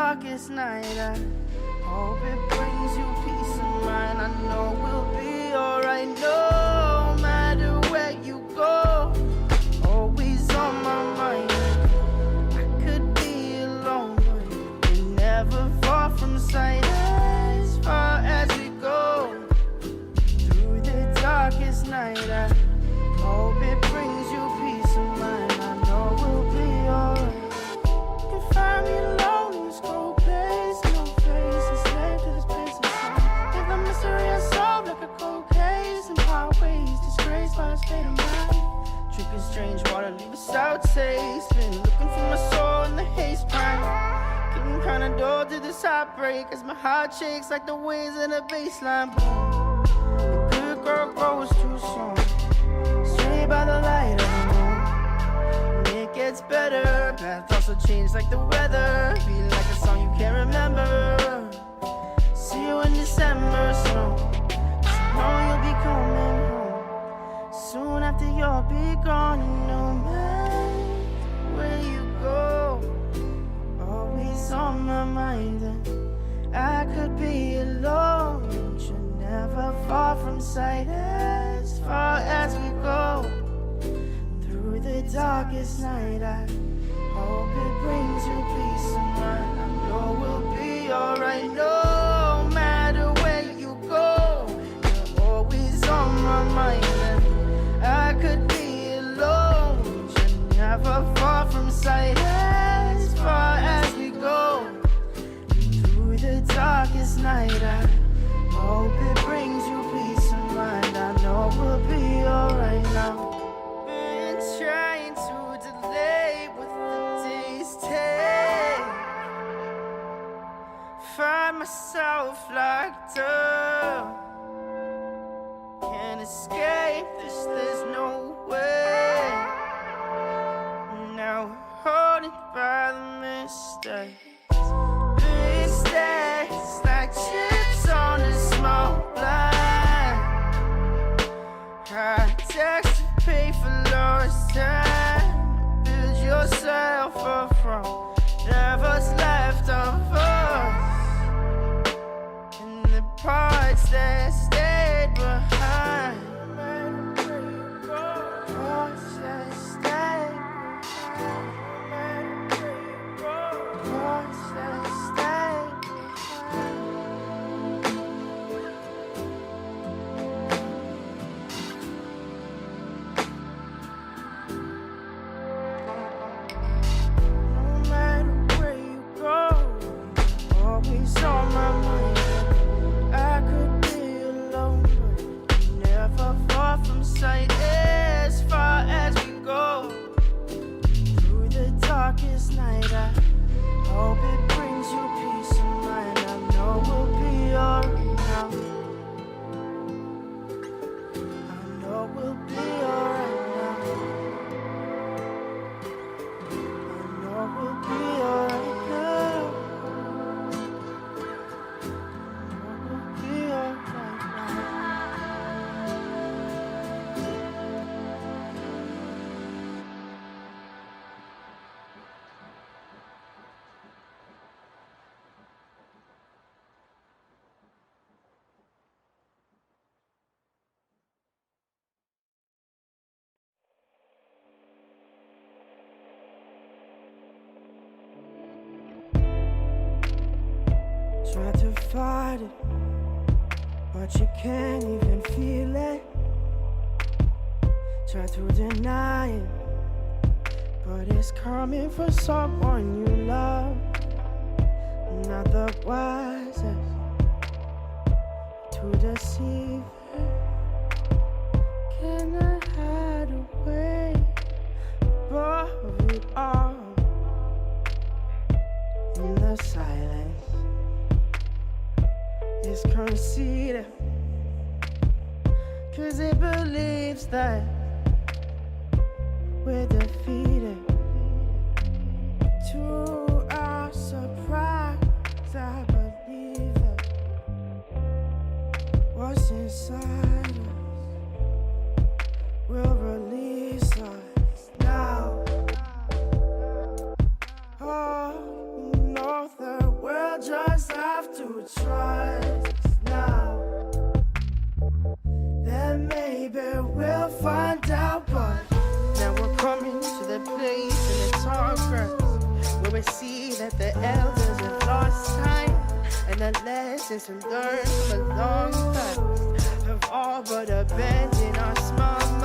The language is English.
darkest night, I hope it brings you peace of mind. I know we'll be alright no matter where you go. Always on my mind. I could be alone, but you're never far from sight. As far as we go through the darkest night, I hope it brings you peace of mind. I know we'll be alright. You can find me alone in this cold place, no face, a slave to this place inside. If the mystery is solved like a cold case, and highways disgraced by a state of mind. Drinking strange water, leave a sour taste. Been looking for my soul in the haze prime. Getting kinda dull to this heartbreak as my heart shakes like the waves in a baseline. Boom. The good girl grows too soon. Straight by the light of the moon. And it gets better. Path also changed like the weather. Be like a song you can't remember. See you in December soon. Cause I know you'll be coming home soon after you'll be gone. And no matter where you go, always on my mind. And I could be alone, but you're never far from sight. As far as we go through the darkest night, I hope it brings you peace of mind. I know we'll be alright no matter where you go. You're always on my mind. And I could be alone, but you're never far from sight. As far as we go through the darkest night, I hope it brings you peace of mind. I know we'll be alright now. Been trying to delay what the days take. Find myself locked up. Can't escape this, there's no way. Now haunted by the mistakes. Mistakes like chips on a small blind. I text to pay for lost time. Build yourself up from whatever's left of us, and the parts that stayed behind. Parts that stayed behind. Parts that stayed behind. No matter where you go, always on my mind. I could be alone, but never far from sight. As far as we go through the darkest night, I hope it brings you peace of mind. I know we'll be alright now. I know we'll be alright now. I know we'll be alright now. I know we'll be alright now. Try to fight it, but you can't even feel it. Try to deny it, but it's coming from someone you love. Not the wisest to deceive it. Can I hide away above it all in the silence? It's conceited, 'cause it believes that we're defeated. To our surprise, I believe that what's inside us will release us now. Oh, you know the see that the elders have lost time, and the lessons to learn from a long past have all but abandoned our small